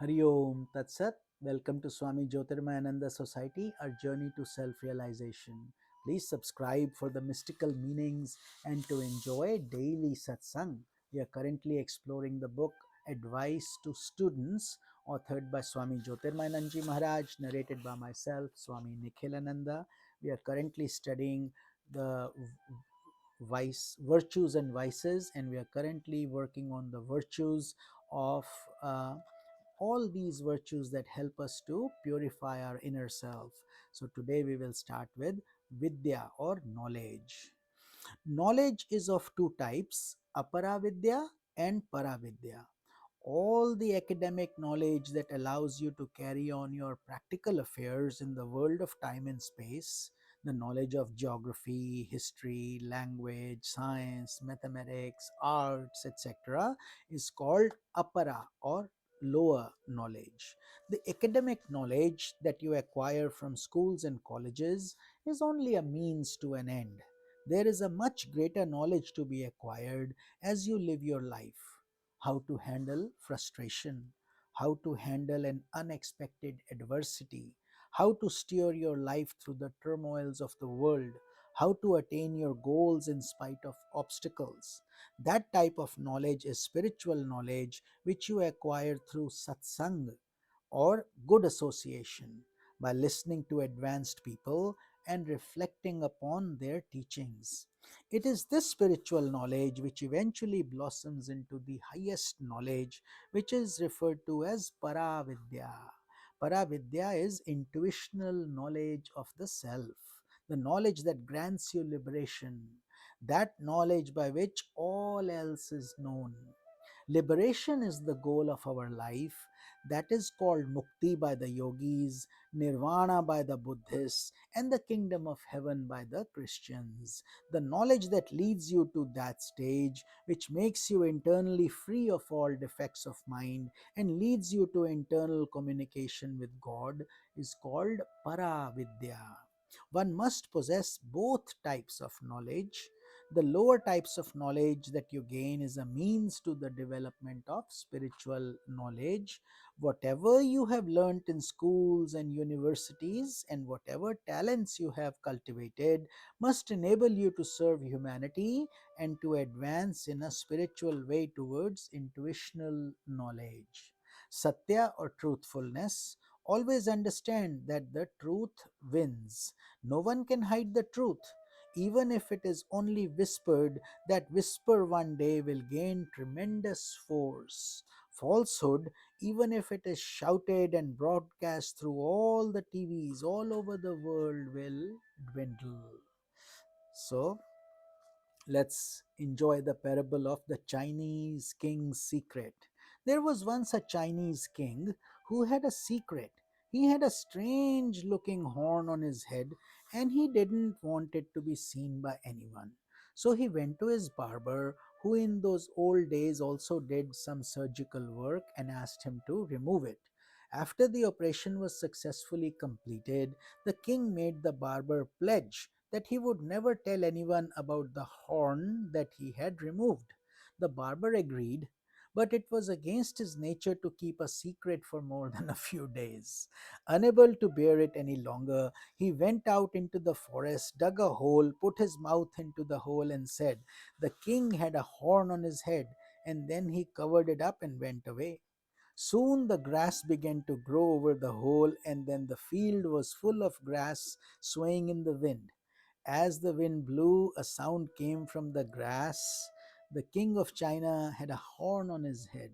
Hari Om Tat Sat. Welcome to Swami Jyotirmayananda Society, our journey to self realization. Please subscribe for the mystical meanings and to enjoy daily satsang. We are currently exploring the book Advice to Students, authored by Swami Jyotirmayananda Maharaj, narrated by myself, Swami Nikhilananda. We are currently studying the virtues and vices, and we are currently working on the virtues of all these virtues that help us to purify our inner self. So today we will start with vidya or knowledge. Knowledge is of two types, aparavidya and paravidya. All the academic knowledge that allows you to carry on your practical affairs in the world of time and space, the knowledge of geography, history, language, science, mathematics, arts, etc., is called apara or lower knowledge. The academic knowledge that you acquire from schools and colleges is only a means to an end. There is a much greater knowledge to be acquired as you live your life: how to handle frustration, how to handle an unexpected adversity, how to steer your life through the turmoils of the world, how to attain your goals in spite of obstacles. That type of knowledge is spiritual knowledge which you acquire through satsang or good association, by listening to advanced people and reflecting upon their teachings. It is this spiritual knowledge which eventually blossoms into the highest knowledge, which is referred to as Paravidya. Paravidya is intuitional knowledge of the self, the knowledge that grants you liberation, that knowledge by which all else is known. Liberation is the goal of our life. That is called mukti by the yogis, nirvana by the Buddhists, and the kingdom of heaven by the Christians. The knowledge that leads you to that stage, which makes you internally free of all defects of mind and leads you to internal communication with God, is called Paravidya. One must possess both types of knowledge. The lower types of knowledge that you gain is a means to the development of spiritual knowledge. Whatever you have learnt in schools and universities and whatever talents you have cultivated must enable you to serve humanity and to advance in a spiritual way towards intuitional knowledge. Satya or truthfulness. Always understand that the truth wins. No one can hide the truth. Even if it is only whispered, that whisper one day will gain tremendous force. Falsehood, even if it is shouted and broadcast through all the TVs all over the world, will dwindle. So, let's enjoy the parable of the Chinese king's secret. There was once a Chinese king who had a secret. He had a strange looking horn on his head and he didn't want it to be seen by anyone. So he went to his barber, who in those old days also did some surgical work, and asked him to remove it. After the operation was successfully completed, the king made the barber pledge that he would never tell anyone about the horn that he had removed. The barber agreed, but it was against his nature to keep a secret for more than a few days. Unable to bear it any longer, he went out into the forest, dug a hole, put his mouth into the hole, and said, "The king had a horn on his head," and then he covered it up and went away. Soon the grass began to grow over the hole, and then the field was full of grass swaying in the wind. As the wind blew, a sound came from the grass. The king of China had a horn on his head,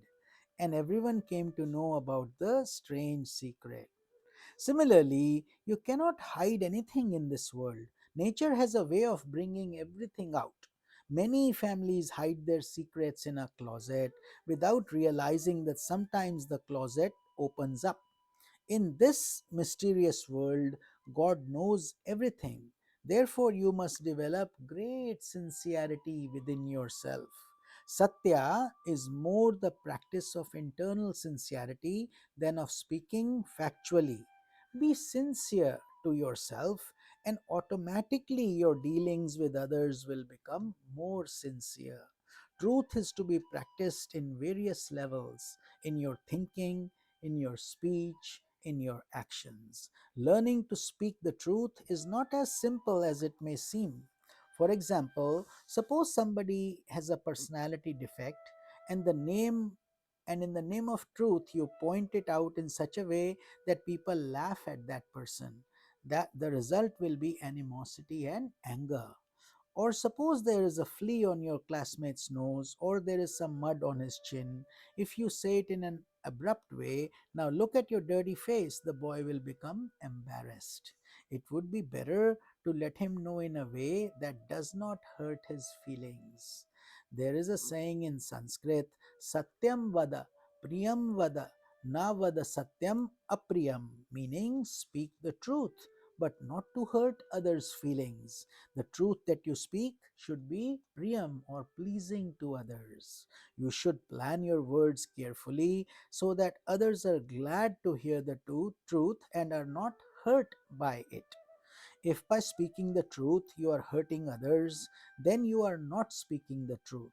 and everyone came to know about the strange secret. Similarly, you cannot hide anything in this world. Nature has a way of bringing everything out. Many families hide their secrets in a closet without realizing that sometimes the closet opens up. In this mysterious world, God knows everything. Therefore, you must develop great sincerity within yourself. Satya is more the practice of internal sincerity than of speaking factually. Be sincere to yourself, and automatically your dealings with others will become more sincere. Truth is to be practiced in various levels: in your thinking, in your speech, in your actions. Learning to speak the truth is not as simple as it may seem. For example, suppose somebody has a personality defect and the name and in the name of truth you point it out in such a way that people laugh at that person, that the result will be animosity and anger. Or suppose there is a flea on your classmate's nose, or there is some mud on his chin. If you say it in an abrupt way, now look at your dirty face, the boy will become embarrassed. It would be better to let him know in a way that does not hurt his feelings. There is a saying in Sanskrit, Satyam vada, Priyam vada, na vada Satyam apriyam, meaning speak the truth, but not to hurt others' feelings. The truth that you speak should be priyam or pleasing to others. You should plan your words carefully so that others are glad to hear the truth and are not hurt by it. If by speaking the truth you are hurting others, then you are not speaking the truth.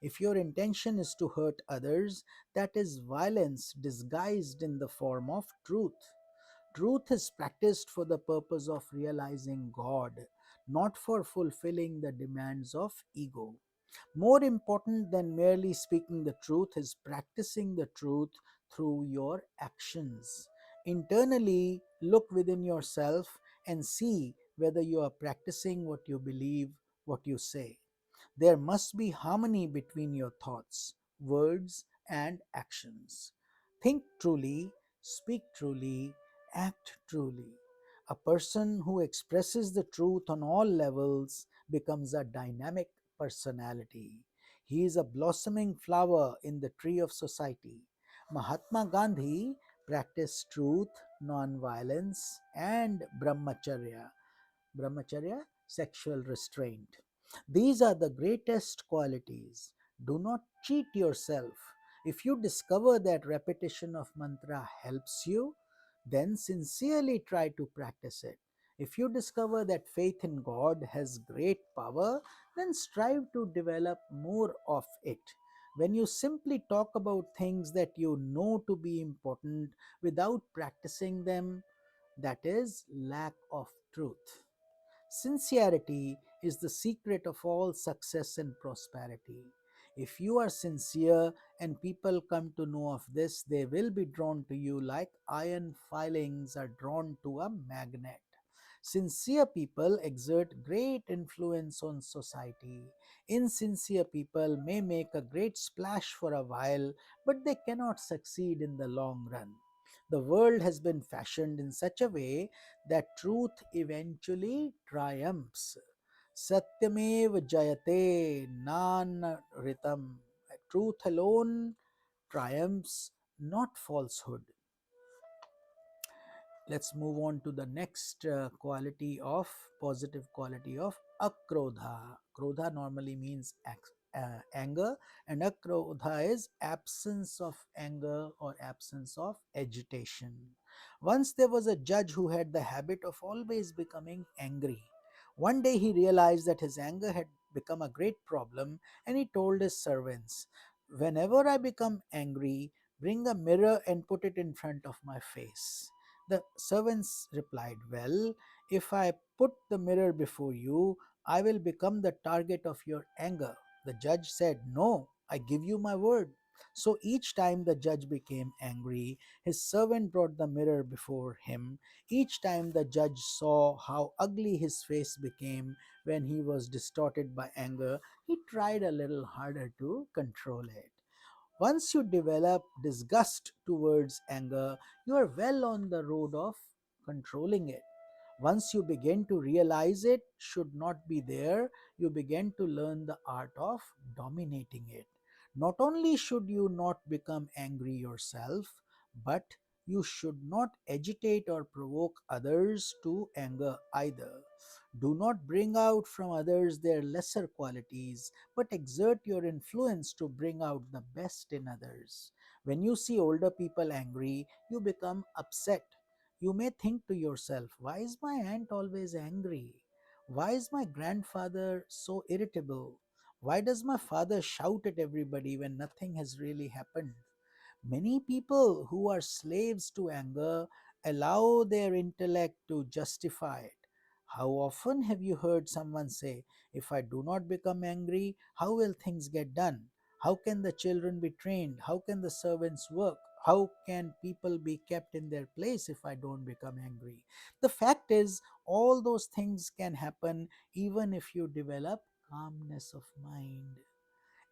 If your intention is to hurt others, that is violence disguised in the form of truth. Truth is practiced for the purpose of realizing God, not for fulfilling the demands of ego. More important than merely speaking the truth is practicing the truth through your actions. Internally, look within yourself and see whether you are practicing what you believe, what you say. There must be harmony between your thoughts, words, and actions. Think truly, speak truly, act truly. A person who expresses the truth on all levels becomes a dynamic personality. He is a blossoming flower in the tree of society. Mahatma Gandhi practiced truth, non-violence, and brahmacharya, sexual restraint. These are the greatest qualities. Do not cheat yourself. If you discover that repetition of mantra helps you, then sincerely try to practice it. If you discover that faith in God has great power, then strive to develop more of it. When you simply talk about things that you know to be important without practicing them, that is lack of truth. Sincerity is the secret of all success and prosperity. If you are sincere and people come to know of this, they will be drawn to you like iron filings are drawn to a magnet. Sincere people exert great influence on society. Insincere people may make a great splash for a while, but they cannot succeed in the long run. The world has been fashioned in such a way that truth eventually triumphs. Satyamev jayate nanritam. Truth alone triumphs, not falsehood. Let's move on to the next quality of positive quality of akrodha. Krodha normally means anger, and akrodha is absence of anger or absence of agitation. Once there was a judge who had the habit of always becoming angry. One day he realized that his anger had become a great problem, and he told his servants, "Whenever I become angry, bring a mirror and put it in front of my face." The servants replied, "Well, if I put the mirror before you, I will become the target of your anger." The judge said, "No, I give you my word." So each time the judge became angry, his servant brought the mirror before him. Each time the judge saw how ugly his face became when he was distorted by anger, he tried a little harder to control it. Once you develop disgust towards anger, you are well on the road of controlling it. Once you begin to realize it should not be there, you begin to learn the art of dominating it. Not only should you not become angry yourself, but you should not agitate or provoke others to anger either. Do not bring out from others their lesser qualities, but exert your influence to bring out the best in others. When you see older people angry, you become upset. You may think to yourself, "Why is my aunt always angry? Why is my grandfather so irritable? Why does my father shout at everybody when nothing has really happened?" Many people who are slaves to anger allow their intellect to justify it. How often have you heard someone say, if I do not become angry, how will things get done? How can the children be trained? How can the servants work? How can people be kept in their place if I don't become angry? The fact is, all those things can happen even if you develop calmness of mind,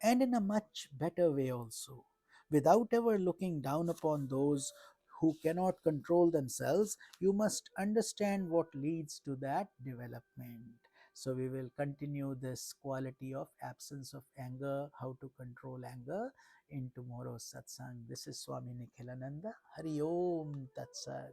and in a much better way also, without ever looking down upon those who cannot control themselves. You must understand what leads to that development. So we will continue this quality of absence of anger, how to control anger, in tomorrow's satsang. This is Swami Nikhilananda. Hari Om Tat Sat.